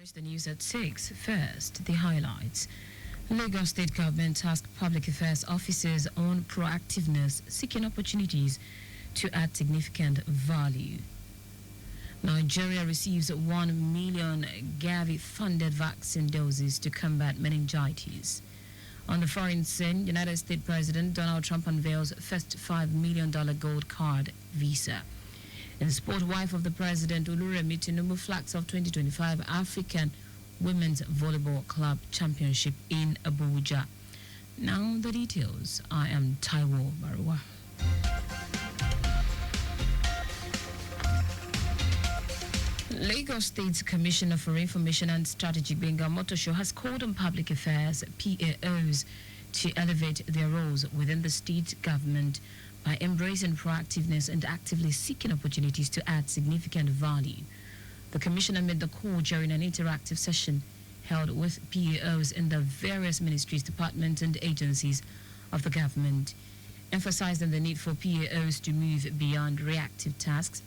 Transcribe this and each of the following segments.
finish the news at 6. First, the highlights. Lagos State Government tasked public affairs officers on proactiveness, seeking opportunities to add significant value. Nigeria receives 1 million Gavi-funded vaccine doses to combat meningitis. On the foreign scene, United States President Donald Trump unveils first $5 million gold card visa. In sport, wife of the president, Oluremi Tinubu, flags off 2025 African Women's Volleyball Club Championship in Abuja. Now the details. I am Taiwo Barua. Lagos State's Commissioner for Information and Strategy, Benga Motosho, has called on public affairs PAOs to elevate their roles within the state government by embracing proactiveness and actively seeking opportunities to add significant value. The Commissioner made the call during an interactive session held with PAOs in the various ministries, departments, and agencies of the government, emphasizing the need for PAOs to move beyond reactive tasks.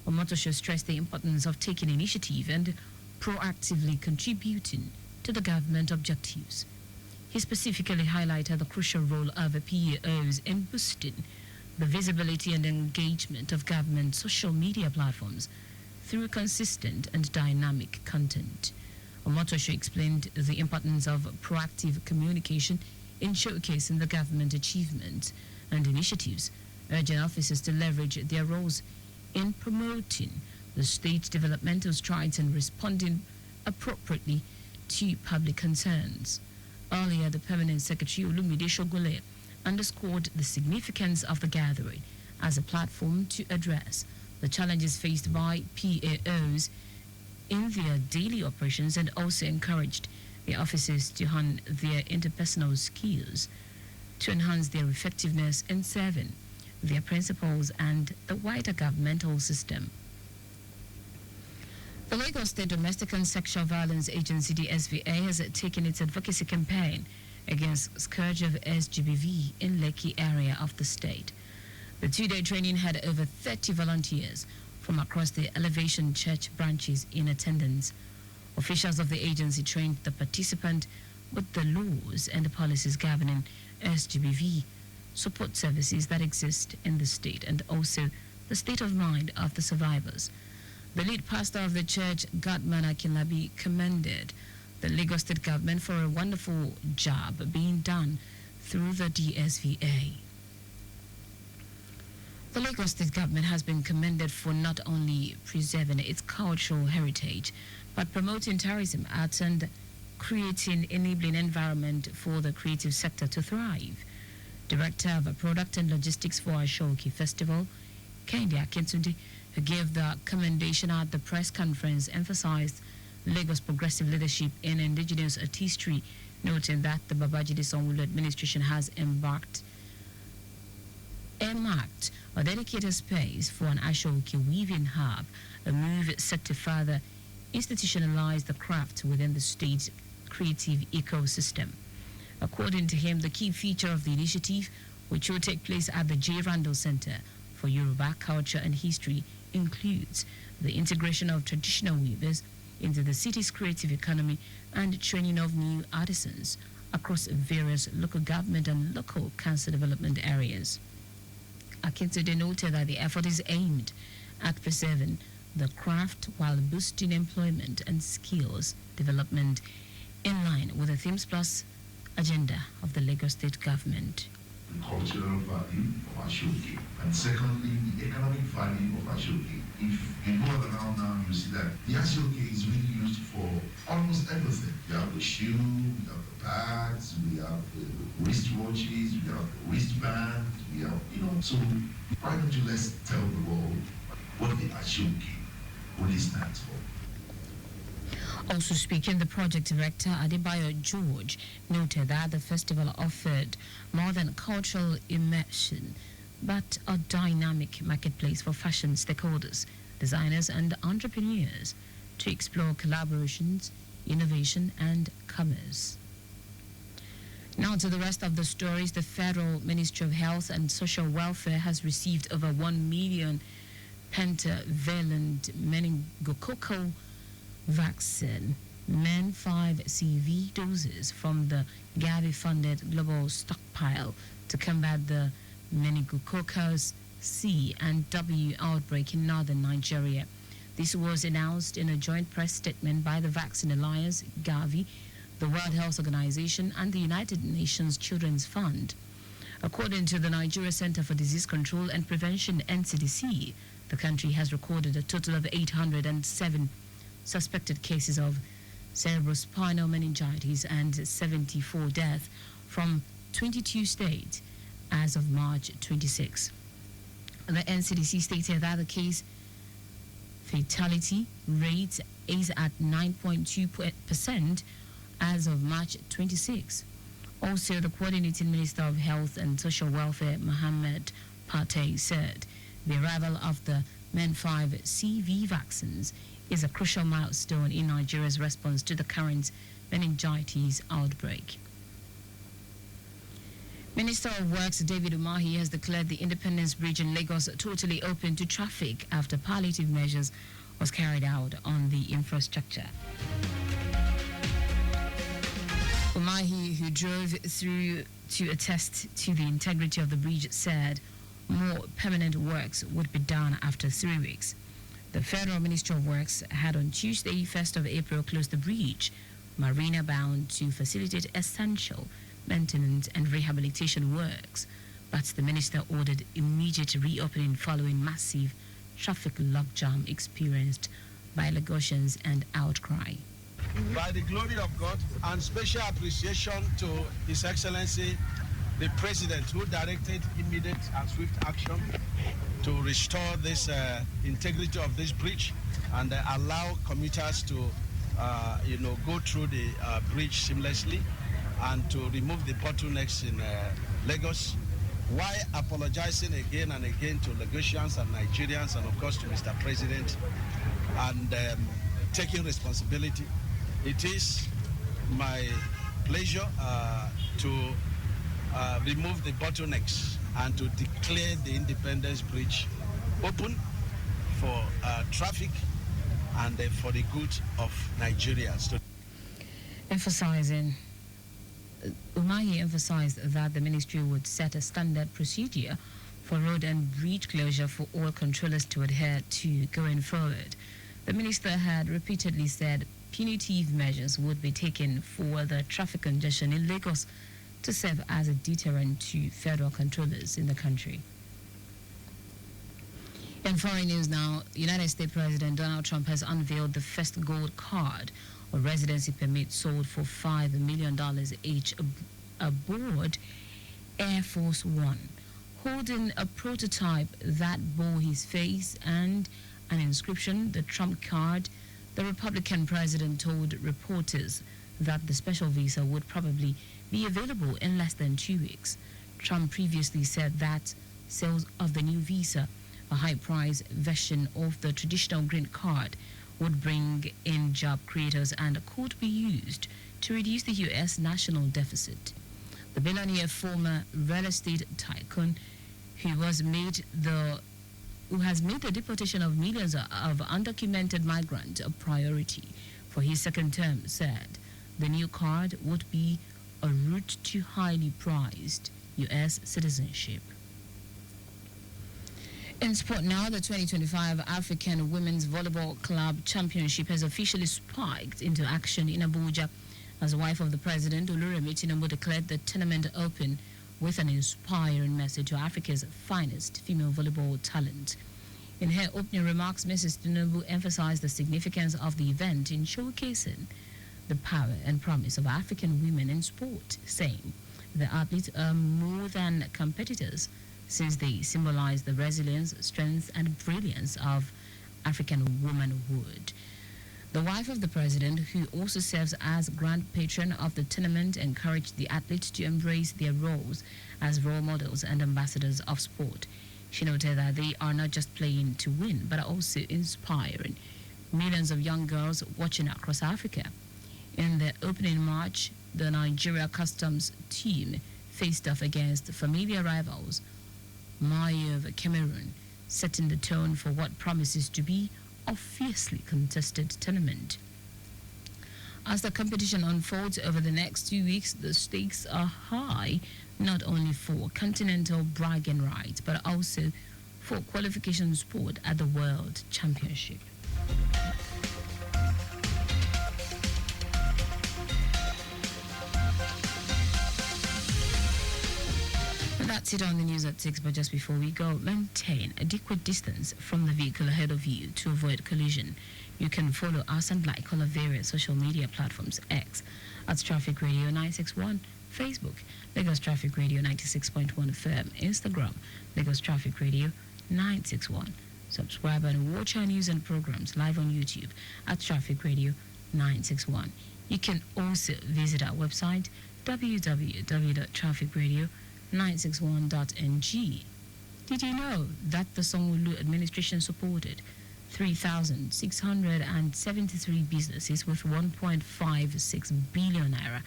Omotosho stressed the importance of taking initiative and proactively contributing to the government objectives. He specifically highlighted the crucial role of PAOs in boosting the visibility and engagement of government social media platforms through consistent and dynamic content. Omotosho explained the importance of proactive communication in showcasing the government achievements and initiatives, urging officers to leverage their roles in promoting the state's developmental strides and responding appropriately to public concerns. Earlier, the Permanent Secretary Olumide Shogule underscored the significance of the gathering as a platform to address the challenges faced by PAOs in their daily operations and also encouraged the officers to hone their interpersonal skills to enhance their effectiveness in serving their principals and the wider governmental system. The Lagos State Domestic and Sexual Violence Agency, the SVA, has taken its advocacy campaign against scourge of SGBV in Lekki area of the state. The two-day training had over 30 volunteers from across the Elevation Church branches in attendance. Officials of the agency trained the participant with the laws and the policies governing SGBV, support services that exist in the state, and also the state of mind of the survivors. The lead pastor of the church, Godman Akinlabi, commended the Lagos State government for a wonderful job being done through the DSVA. The Lagos State government has been commended for not only preserving its cultural heritage, but promoting tourism, arts, and creating enabling environment for the creative sector to thrive. Director of Product and Logistics for Ashoki Festival, Kehinde Akintunde, who gave the commendation at the press conference, emphasized Lagos' progressive leadership in indigenous artistry, noting that the Babajide Sanwo-Olu administration has earmarked a dedicated space for an Ashoki weaving hub, a move set to further institutionalize the craft within the state's creative ecosystem. According to him, the key feature of the initiative, which will take place at the J. Randall Center for Yoruba Culture and History, includes the integration of traditional weavers into the city's creative economy and training of new artisans across various local government and local council development areas. Akintunde noted that the effort is aimed at preserving the craft while boosting employment and skills development in line with the Themes Plus agenda of the Lagos State government. The cultural value of Ashoki, and secondly, the economic value of Ashoki. If you go around now, you see that the Ashoki is really used for almost everything. We have the shoe, we have the bags, we have the wristwatches, we have the wristband, we have, so why don't you let's tell the world what the Ashoki really stands for. Also speaking, the project director, Adebayo George, noted that the festival offered more than cultural immersion, but a dynamic marketplace for fashion stakeholders, designers, and entrepreneurs to explore collaborations, innovation, and commerce. Now to the rest of the stories. The Federal Ministry of Health and Social Welfare has received over 1 million pentavalent meningococcal vaccine Men 5 CV doses from the Gavi-funded global stockpile to combat the meningococcus C and W outbreak in northern Nigeria. This was announced in a joint press statement by the Vaccine Alliance, Gavi, the World Health Organization, and the United Nations Children's Fund. According to the Nigeria Center for Disease Control and Prevention, NCDC, the country has recorded a total of 807 suspected cases of cerebrospinal meningitis and 74 deaths from 22 states as of March 26. The NCDC stated that the case fatality rate is at 9.2% as of March 26. Also, the coordinating Minister of Health and Social Welfare, Mohammed Pate, said the arrival of the Men5 CV vaccines is a crucial milestone in Nigeria's response to the current meningitis outbreak. Minister of Works David Umahi has declared the Independence Bridge in Lagos totally open to traffic after palliative measures was carried out on the infrastructure. Umahi, who drove through to attest to the integrity of the bridge, said more permanent works would be done after 3 weeks. The Federal Ministry of Works had on Tuesday, 1st of April, closed the bridge, marina bound, to facilitate essential maintenance and rehabilitation works, but the minister ordered immediate reopening following massive traffic logjam experienced by Lagosians and outcry. By the glory of God and special appreciation to His Excellency the President, who directed immediate and swift action to restore this integrity of this bridge and allow commuters to go through the bridge seamlessly and to remove the bottlenecks in Lagos, while apologizing again and again to Lagosians and Nigerians and of course to Mr. President, and taking responsibility. It is my pleasure to remove the bottlenecks and to declare the Independence Bridge open for traffic and for the good of Nigerians. Umahi emphasized that the ministry would set a standard procedure for road and bridge closure for all controllers to adhere to going forward. The minister had repeatedly said punitive measures would be taken for the traffic congestion in Lagos to serve as a deterrent to federal controllers in the country. In foreign news now, United States President Donald Trump has unveiled the first gold card or residency permit sold for $5 million each aboard Air Force One, holding a prototype that bore his face and an inscription, the Trump card. The Republican president told reporters that the special visa would probably be available in less than 2 weeks. Trump previously said that sales of the new visa, a high-priced version of the traditional green card, would bring in job creators and could be used to reduce the U.S. national deficit. The billionaire former real estate tycoon who has made the deportation of millions of undocumented migrants a priority for his second term said the new card would be a route to highly prized U.S. citizenship. In sport now, the 2025 African Women's Volleyball Club Championship has officially spiked into action in Abuja as wife of the president, Oluremi Tinubu, declared the tournament open with an inspiring message to Africa's finest female volleyball talent. In her opening remarks, Mrs. Tinubu emphasized the significance of the event in showcasing the power and promise of African women in sport, saying the athletes are more than competitors, since they symbolize the resilience, strength, and brilliance of African womanhood. The wife of the president, who also serves as grand patron of the tournament, encouraged the athletes to embrace their roles as role models and ambassadors of sport. She noted that they are not just playing to win, but also inspiring millions of young girls watching across Africa. In the opening match, the Nigeria Customs team faced off against familiar rivals, Mali of Cameroon, setting the tone for what promises to be a fiercely contested tournament. As the competition unfolds over the next 2 weeks, the stakes are high, not only for continental bragging rights, but also for qualification sport at the World Championship. That's it on the news at 6, but just before we go, maintain adequate distance from the vehicle ahead of you to avoid collision. You can follow us and like all of various social media platforms: X at Traffic Radio 961, Facebook, Lagos Traffic Radio 96.1 FM, Instagram, Lagos Traffic Radio 961. Subscribe and watch our news and programs live on YouTube at Traffic Radio 961. You can also visit our website www.trafficradio961.ng. Did you know that the Sanwo-Olu administration supported 3,673 businesses with 1.56 billion naira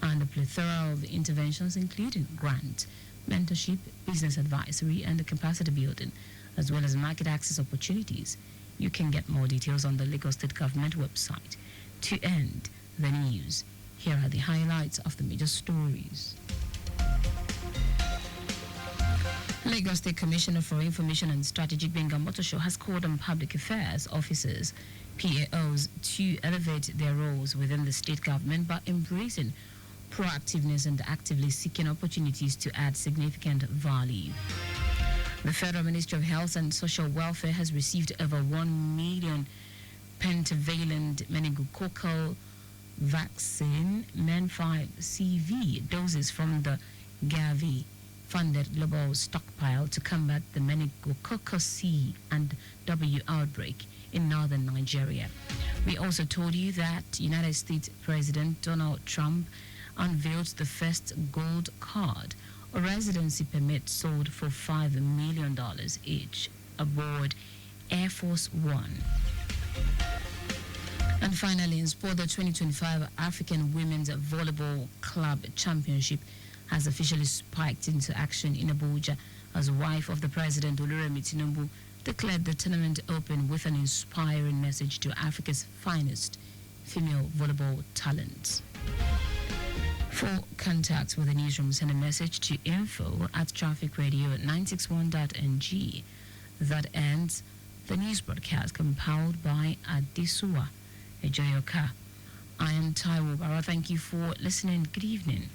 and a plethora of interventions including grant, mentorship, business advisory and capacity building, as well as market access opportunities? You can get more details on the Lagos State Government website. To end the news, here are the highlights of the major stories. Lagos State Commissioner for Information and Strategy Benga Motosho has called on public affairs officers, PAOs, to elevate their roles within the state government by embracing proactiveness and actively seeking opportunities to add significant value. The Federal Ministry of Health and Social Welfare has received over 1 million pentavalent meningococcal vaccine MEN5CV doses from the Gavi-funded global stockpile to combat the meningococcal C and W outbreak in northern Nigeria. We also told you that United States President Donald Trump unveiled the first gold card, a residency permit sold for $5 million each aboard Air Force One. And finally, in sport, the 2025 African Women's Volleyball Club Championship has officially spiked into action in Abuja as wife of the President Oluremi Tinubu declared the tournament open with an inspiring message to Africa's finest female volleyball talents. For contacts with the newsroom, send a message to info@trafficradio961.ng. That ends the news broadcast compiled by Adesua Ejoyoka. I am Taiwo Bara. Thank you for listening. Good evening.